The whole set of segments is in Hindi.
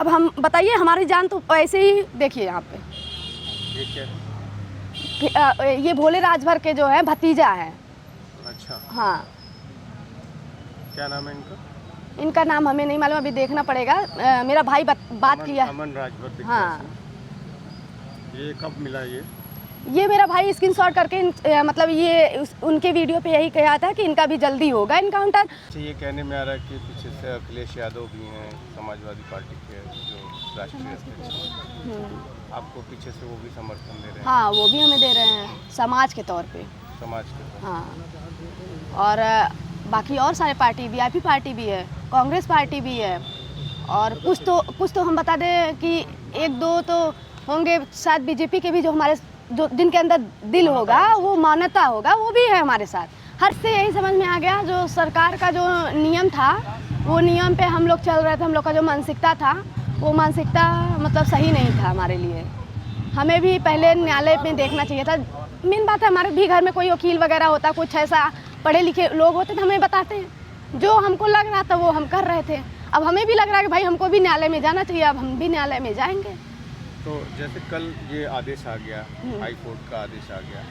अब हम बताइए, हमारी जान तो ऐसे ही देखिए यहाँ पे ये क्या है? ये भोले राजभर के जो है भतीजा है। अच्छा, हाँ, क्या नाम है इनका? इनका नाम हमें नहीं मालूम, अभी देखना पड़ेगा। मेरा भाई बात किया। अमन राजभर दिखता हाँ, है। ये कब मिला ये मेरा भाई स्क्रीनशॉट करके मतलब ये उनके वीडियो पे यही कहा था कि इनका भी जल्दी होगा इनकाउंटर। अच्छा, ये कहने में आ रहा है कि पीछे से अखिलेश यादव भी हैं, समाजवादी पार्टी के जो राष्ट्रीय अध्यक्ष हैं। आपको पीछे से वो भी समर्थन दे रहे हैं? हाँ, वो भी हमें दे रहे हैं समाज के तौर पे। समाज के तौर हाँ, और बाकी और सारे पार्टी, वीआईपी पार्टी भी है, कांग्रेस पार्टी भी है, और कुछ तो हम बता दें कि एक दो तो होंगे शायद बीजेपी के भी, जो हमारे जो जिनके अंदर दिल होगा, वो मान्यता होगा, वो भी है हमारे साथ। हर से यही समझ में आ गया, जो सरकार का जो नियम था वो नियम पे हम लोग चल रहे थे। हम लोग का जो मानसिकता था वो मानसिकता मतलब सही नहीं था हमारे लिए। हमें भी पहले न्यायालय में देखना चाहिए था। मेन बात है, हमारे भी घर में कोई वकील वगैरह होता, कुछ ऐसा पढ़े लिखे लोग होते तो हमें बताते हैं। जो हमको लग रहा था वो हम कर रहे थे। अब हमें भी लग रहा है कि भाई हमको भी न्यायालय में जाना चाहिए, अब हम भी न्यायालय में जाएंगे। तो जैसे कल ये आदेश आ गया, हाई कोर्ट का आदेश आ गया,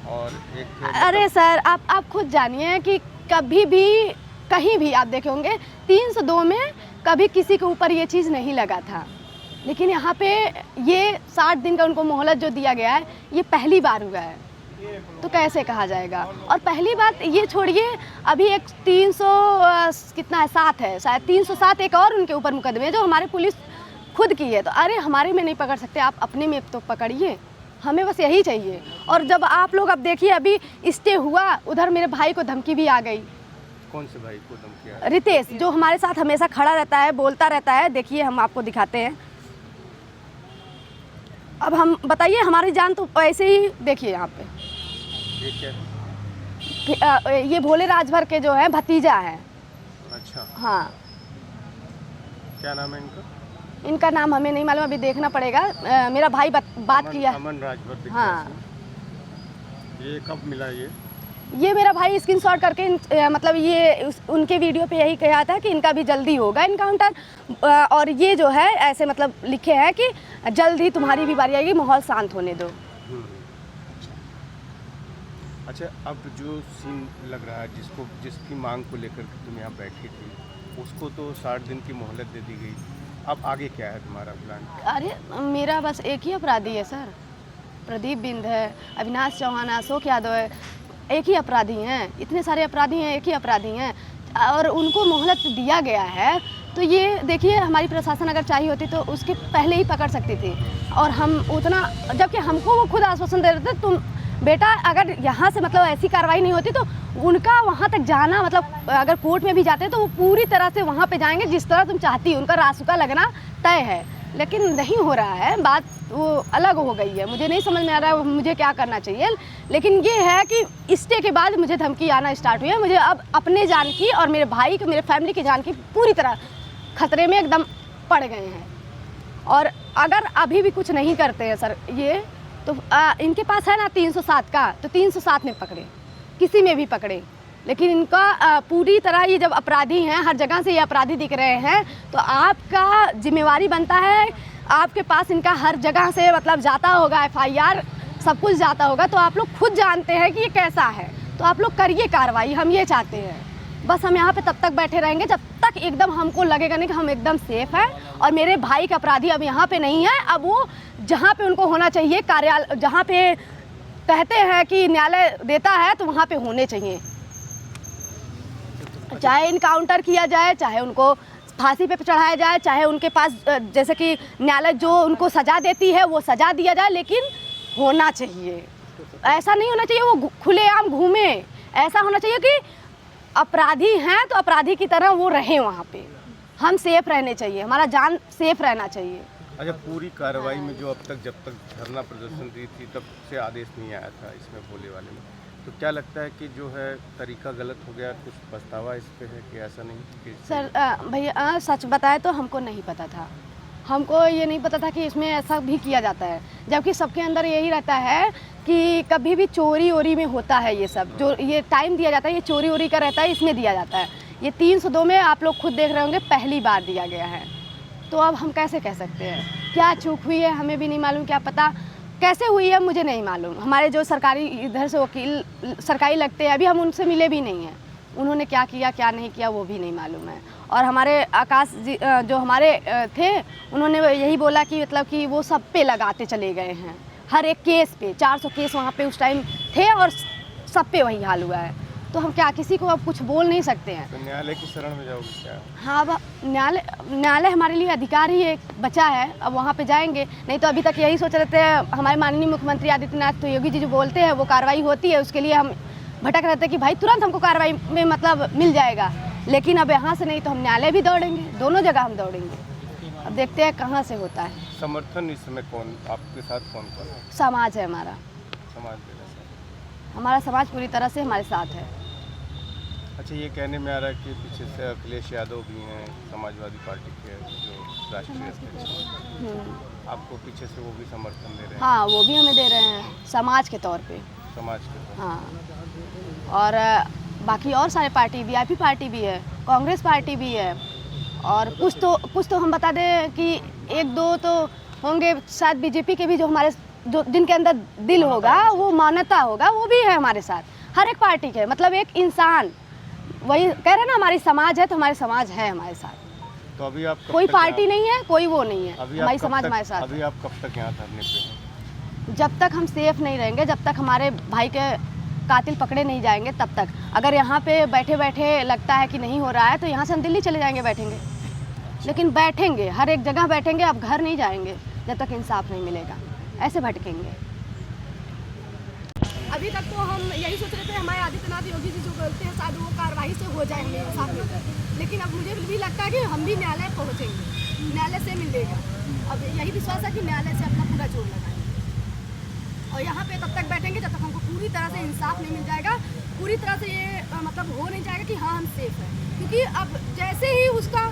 और एक अरे सर, आप खुद जानिए कि कभी भी कहीं भी आप देखे होंगे 302 में कभी किसी के ऊपर ये चीज़ नहीं लगा था, लेकिन यहाँ पे ये 60 दिन का उनको मोहलत जो दिया गया है, ये पहली बार हुआ है। तो कैसे कहा जाएगा? और पहली बात ये छोड़िए, अभी एक 300 कितना है, 7 है शायद, 307 एक और उनके ऊपर मुकदमे जो हमारे पुलिस खुद की है। तो अरे हमारे में नहीं पकड़ सकते, आप अपने में तो पकड़िए, हमें बस यही चाहिए। और जब आप लोग अब देखिए, अभी स्टे हुआ, उधर मेरे भाई को धमकी भी आ गई। कौन से भाई को धमकी आ रही है? रितेश, जो हमारे साथ हमेशा खड़ा रहता है, बोलता रहता है। देखिए, हम आपको दिखाते हैं। अब हम बताइए, हमारी जान तो ऐसे ही देखिए यहाँ पे ये क्या है? ये भोले राजभर के जो है भतीजा है। अच्छा, हाँ, क्या नाम है इनका? इनका नाम हमें नहीं मालूम, अभी देखना पड़ेगा। मेरा भाई बात किया। अमन राजभर दिखता हाँ, है। ये कब मिला ये मेरा भाई स्क्रीनशॉट करके मतलब ये उनके वीडियो पे यही कहा था कि इनका भी जल्दी होगा इनकाउंटर। और ये जो है ऐसे मतलब लिखे हैं कि जल्द ही तुम्हारी भी बारी आएगी, माहौल शांत होने दो। अच्छा, अब जो सीन लग रहा है, जिसकी मांग को लेकर के तुम यहाँ बैठी थी, उसको तो 60 दिन की मोहलत दे दी गई। अब आगे क्या है तुम्हारा प्लान? अरे मेरा बस एक ही अपराधी है सर, प्रदीप बिंद है, अविनाश चौहान है, अशोक यादव है, एक ही अपराधी हैं। इतने सारे अपराधी हैं, एक ही अपराधी हैं, और उनको मोहलत दिया गया है। तो ये देखिए, हमारी प्रशासन अगर चाहिए होती तो उसके पहले ही पकड़ सकती थी। और हम उतना, जबकि हमको वो खुद आश्वासन दे रहे थे, तुम बेटा अगर यहाँ से मतलब ऐसी कार्रवाई नहीं होती तो उनका वहाँ तक जाना, मतलब अगर कोर्ट में भी जाते तो वो पूरी तरह से वहाँ पे जाएंगे जिस तरह तुम चाहती हो, उनका रासुका लगना तय है। लेकिन नहीं हो रहा है, बात वो अलग हो गई है। मुझे नहीं समझ में आ रहा है मुझे क्या करना चाहिए। लेकिन ये है कि स्टे के बाद मुझे धमकी आना स्टार्ट हुई है। मुझे अब अपने जान की और मेरे भाई की, मेरे फैमिली की जान की पूरी तरह खतरे में एकदम पड़ गए हैं। और अगर अभी भी कुछ नहीं करते हैं सर ये, तो इनके पास है ना 307 का, तो 307 में पकड़े, किसी में भी पकड़े। लेकिन इनका पूरी तरह, ये जब अपराधी हैं, हर जगह से ये अपराधी दिख रहे हैं, तो आपका जिम्मेवारी बनता है, आपके पास इनका हर जगह से मतलब जाता होगा, FIR सब कुछ जाता होगा, तो आप लोग खुद जानते हैं कि ये कैसा है। तो आप लोग करिए कार्रवाई, हम ये चाहते हैं। बस हम यहाँ पे तब तक बैठे रहेंगे जब तक एकदम हमको लगेगा नहीं कि हम एकदम सेफ हैं। और मेरे भाई का अपराधी अब यहाँ पे नहीं है, अब वो जहाँ पे उनको होना चाहिए, कार्यालय जहाँ पे कहते हैं कि न्यायालय देता है, तो वहाँ पे होने चाहिए। चाहे इनकाउंटर किया जाए, चाहे उनको फांसी पे चढ़ाया जाए, चाहे उनके पास जैसे कि न्यायालय जो उनको सज़ा देती है वो सज़ा दिया जाए, लेकिन होना चाहिए। ऐसा नहीं होना चाहिए वो खुलेआम घूमे। ऐसा होना चाहिए कि अपराधी हैं तो अपराधी की तरह वो रहें वहाँ पे। हम सेफ रहने चाहिए, हमारा जान सेफ रहना चाहिए। अच्छा, पूरी कार्रवाई में जो अब तक, जब तक धरना प्रदर्शन दी थी, तब से आदेश नहीं आया था इसमें भोले वाले में, तो क्या लगता है कि जो है तरीका गलत हो गया? कुछ पछतावा इस पे है कि ऐसा नहीं कि सर भैया सच बताए तो हमको नहीं पता था। हमको ये नहीं पता था कि इसमें ऐसा भी किया जाता है, जबकि सबके अंदर यही रहता है कि कभी भी चोरी ओरी में होता है। ये सब जो ये टाइम दिया जाता है, ये चोरी ओरी का रहता है, इसमें दिया जाता है। ये 302 में आप लोग खुद देख रहे होंगे, पहली बार दिया गया है। तो अब हम कैसे कह सकते हैं? क्या चूक हुई है हमें भी नहीं मालूम, क्या पता कैसे हुई है मुझे नहीं मालूम। हमारे जो सरकारी इधर से वकील सरकारी लगते हैं, अभी हम उनसे मिले भी नहीं हैं, उन्होंने क्या किया क्या नहीं किया वो भी नहीं मालूम है। और हमारे आकाश जी जो हमारे थे, उन्होंने यही बोला कि मतलब कि वो सब पे लगाते चले गए हैं, हर एक केस पे 400 केस वहाँ पे उस टाइम थे और सब पे वही हाल हुआ है। तो हम क्या किसी को अब कुछ बोल नहीं सकते हैं। तो न्यायालय की शरण में जाओगे क्या? हाँ, अब न्यायालय हमारे लिए अधिकार ही एक बचा है, अब वहाँ पे जाएंगे। नहीं तो अभी तक यही सोच रहे थे, हमारे माननीय मुख्यमंत्री आदित्यनाथ योगी जी जो बोलते हैं वो कार्रवाई होती है, उसके लिए हम भटक रहे थे कि भाई तुरंत हमको कार्रवाई में मतलब मिल जाएगा। लेकिन अब यहाँ से नहीं तो हम न्यायालय भी दौड़ेंगे, दोनों जगह हम दौड़ेंगे। अब देखते हैं कहाँ से होता है। समर्थन इस समय कौन आपके साथ कौन कौन है? समाज है हमारा, समाज के साथ। हमारा समाज पूरी तरह से हमारे साथ है। अच्छा, ये कहने में आ रहा है कि पीछे से अखिलेश यादव भी हैं, समाजवादी पार्टी के जो राष्ट्रीय अध्यक्ष हैं, आपको पीछे से वो भी समर्थन दे रहे हैं? हाँ, वो भी हमें दे रहे हैं समाज के तौर पे। समाज के? हाँ, और बाकी और सारे पार्टी, वीआईपी पार्टी भी है, कांग्रेस पार्टी भी है, और कुछ तो हम बता दें कि एक दो तो होंगे शायद बीजेपी के भी, जो हमारे जो जिनके अंदर दिल होगा, वो मान्यता होगा, वो भी है हमारे साथ। हर एक पार्टी के मतलब एक इंसान, वही कह रहे हैं ना, हमारी समाज है तो हमारे समाज है हमारे साथ। तो अभी आप कोई पार्टी नहीं है, कोई वो नहीं है, हमारी समाज हमारे साथ। अभी आप कब तक यहाँ धरने पे हैं? जब तक हम सेफ नहीं रहेंगे, जब तक हमारे भाई के कातिल पकड़े नहीं जाएंगे तब तक। अगर यहाँ पे बैठे बैठे लगता है कि नहीं हो रहा है तो यहाँ से हम दिल्ली चले जाएंगे, बैठेंगे। लेकिन बैठेंगे, हर एक जगह बैठेंगे, अब घर नहीं जाएंगे जब तक इंसाफ नहीं मिलेगा, ऐसे भटकेंगे। अभी तक तो हम यही सोच रहे थे हमारे आदित्यनाथ योगी जी जो बोलते हैं शायद वो कार्रवाई से हो जाए, हमें इंसाफ मिल जाए। लेकिन अब मुझे भी लगता है कि हम भी न्यायालय पहुँचेंगे, न्यायालय से मिलेगा। अब यही विश्वास है कि न्यायालय से अपना पूरा जोर लगाएंगे और यहाँ पे तब तक बैठेंगे जब तक हमको पूरी तरह से इंसाफ नहीं मिल जाएगा, पूरी तरह से ये मतलब हो नहीं जाएगा कि हाँ हम सेफ हैं। क्योंकि अब जैसे ही उसका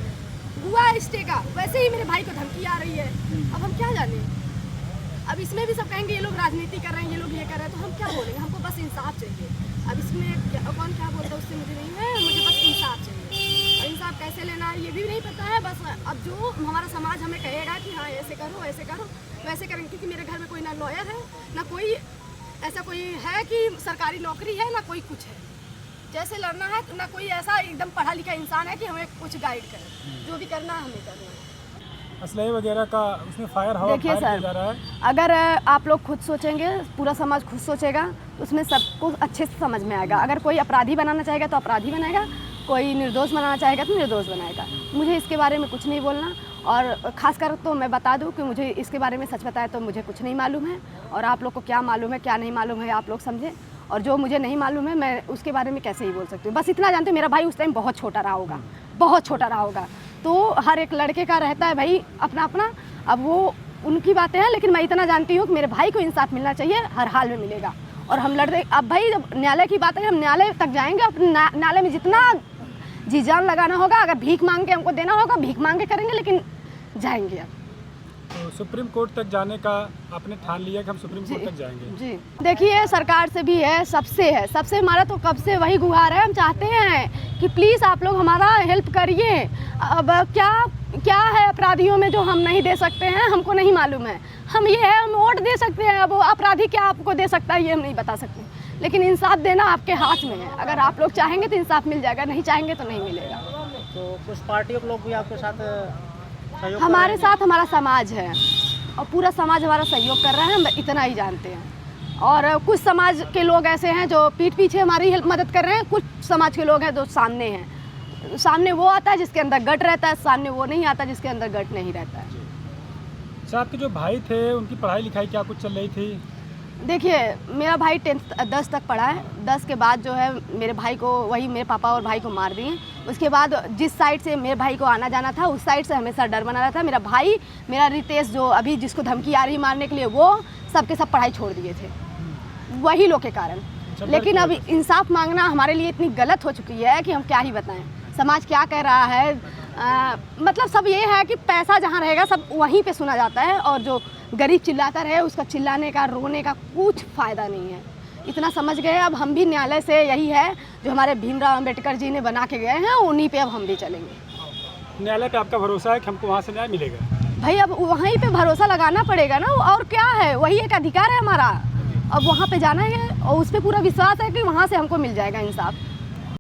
हुआ स्टे का, वैसे ही मेरे भाई को धमकी आ रही है। अब हम क्या जाने? अब इसमें भी सब कहेंगे ये लोग राजनीति कर रहे हैं, ये लोग ये कर रहे हैं, तो हम क्या बोलेंगे? हमको बस इंसाफ चाहिए। अब इसमें कौन क्या बोलता है उससे मुझे नहीं है, मुझे बस इंसाफ चाहिए। और इंसाफ कैसे लेना है ये भी नहीं पता है। बस अब जो हमारा समाज हमें कहेगा कि हाँ ऐसे करो वैसे करेंगे। क्योंकि मेरे घर में कोई ना लॉयर है, ना कोई ऐसा कोई है कि सरकारी नौकरी है, ना कोई कुछ है। जैसे लड़ना है तो ना कोई ऐसा एकदम पढ़ा लिखा इंसान है कि हमें कुछ गाइड करे। जो भी करना है हमें करना है। असलहे वगैरह का उसमें फायर हवा देखिए फायर सर, किया जा रहा है। अगर आप लोग खुद सोचेंगे, पूरा समाज खुद सोचेगा, तो उसमें सबको अच्छे से समझ में आएगा। अगर कोई अपराधी बनाना चाहेगा तो अपराधी बनाएगा, कोई निर्दोष बनाना चाहेगा तो निर्दोष बनाएगा। मुझे इसके बारे में कुछ नहीं बोलना, और ख़ासकर तो मैं बता दूं कि मुझे इसके बारे में सच बताए तो मुझे कुछ नहीं मालूम है, और आप लोग को क्या मालूम है क्या नहीं मालूम है आप लोग समझें। और जो मुझे नहीं मालूम है मैं उसके बारे में कैसे ही बोल सकती हूँ। बस इतना जानते, मेरा भाई उस टाइम बहुत छोटा रहा होगा, बहुत छोटा रहा होगा। तो हर एक लड़के का रहता है भाई अपना अपना, अब वो उनकी बातें हैं। लेकिन मैं इतना जानती हूँ कि मेरे भाई को इंसाफ मिलना चाहिए, हर हाल में मिलेगा। और हम लड़ रहे, अब भाई जब न्यायालय की बात है, हम न्यायालय तक जाएंगे। अपने न्यायालय में जितना जी जान लगाना होगा, अगर भीख मांग के हमको देना होगा, भीख मांग के करेंगे, लेकिन जाएंगे। अब तो सुप्रीम कोर्ट तक जाने का आपने ठान लिया कि हम सुप्रीम कोर्ट तक जाएंगे? जी, देखिए सरकार से भी है, सबसे है, सबसे हमारा तो कब से वही गुहार है। हम चाहते हैं कि प्लीज़ आप लोग हमारा हेल्प करिए। अब क्या है अपराधियों में जो हम नहीं दे सकते हैं, हमको नहीं मालूम है। हम ये है, हम वोट दे सकते हैं, अब अपराधी क्या आपको दे सकता है ये हम नहीं बता सकते। लेकिन इंसाफ देना आपके हाथ में है। अगर आप लोग चाहेंगे तो इंसाफ मिल जाएगा, नहीं चाहेंगे तो नहीं मिलेगा। तो कुछ पार्टियों के लोग भी आपके साथ सहयोग हमारे साथ हमारा समाज है, और पूरा समाज हमारा सहयोग कर रहा है, हम इतना ही जानते हैं। और कुछ समाज के लोग ऐसे हैं जो पीठ पीछे हमारी हेल्प मदद कर रहे हैं, कुछ समाज के लोग हैं जो सामने हैं। सामने वो आता है जिसके अंदर गट रहता है, सामने वो नहीं आता जिसके अंदर गट नहीं रहता है। अच्छा, आपके जो भाई थे उनकी पढ़ाई लिखाई क्या कुछ चल रही थी? देखिए मेरा भाई 10 तक पढ़ा है। 10 के बाद जो है मेरे भाई को, वही मेरे पापा और भाई को मार दिए। उसके बाद जिस साइड से मेरे भाई को आना जाना था उस साइड से हमेशा डर बना रहा था। मेरा भाई, मेरा रितेश जो अभी जिसको धमकी आ रही मारने के लिए, वो सब के सब पढ़ाई छोड़ दिए थे वही लोग के कारण। लेकिन अब इंसाफ मांगना हमारे लिए इतनी गलत हो चुकी है कि हम क्या ही बताएं। समाज क्या कह रहा है, मतलब सब ये है कि पैसा जहाँ रहेगा सब वहीं पे सुना जाता है, और जो गरीब चिल्लाता रहे उसका चिल्लाने का, रोने का कुछ फ़ायदा नहीं है। इतना समझ गए। अब हम भी न्यायालय से यही है जो हमारे भीमराव अंबेडकर जी ने बना के गए हैं, उन्हीं पे अब हम भी चलेंगे। न्यायालय पे आपका भरोसा है कि हमको वहाँ से न्याय मिलेगा? भाई अब वहीं पे भरोसा लगाना पड़ेगा ना, और क्या है, वही एक अधिकार है हमारा। अब वहाँ पे जाना है और उस पर पूरा विश्वास है कि वहाँ से हमको मिल जाएगा इंसाफ।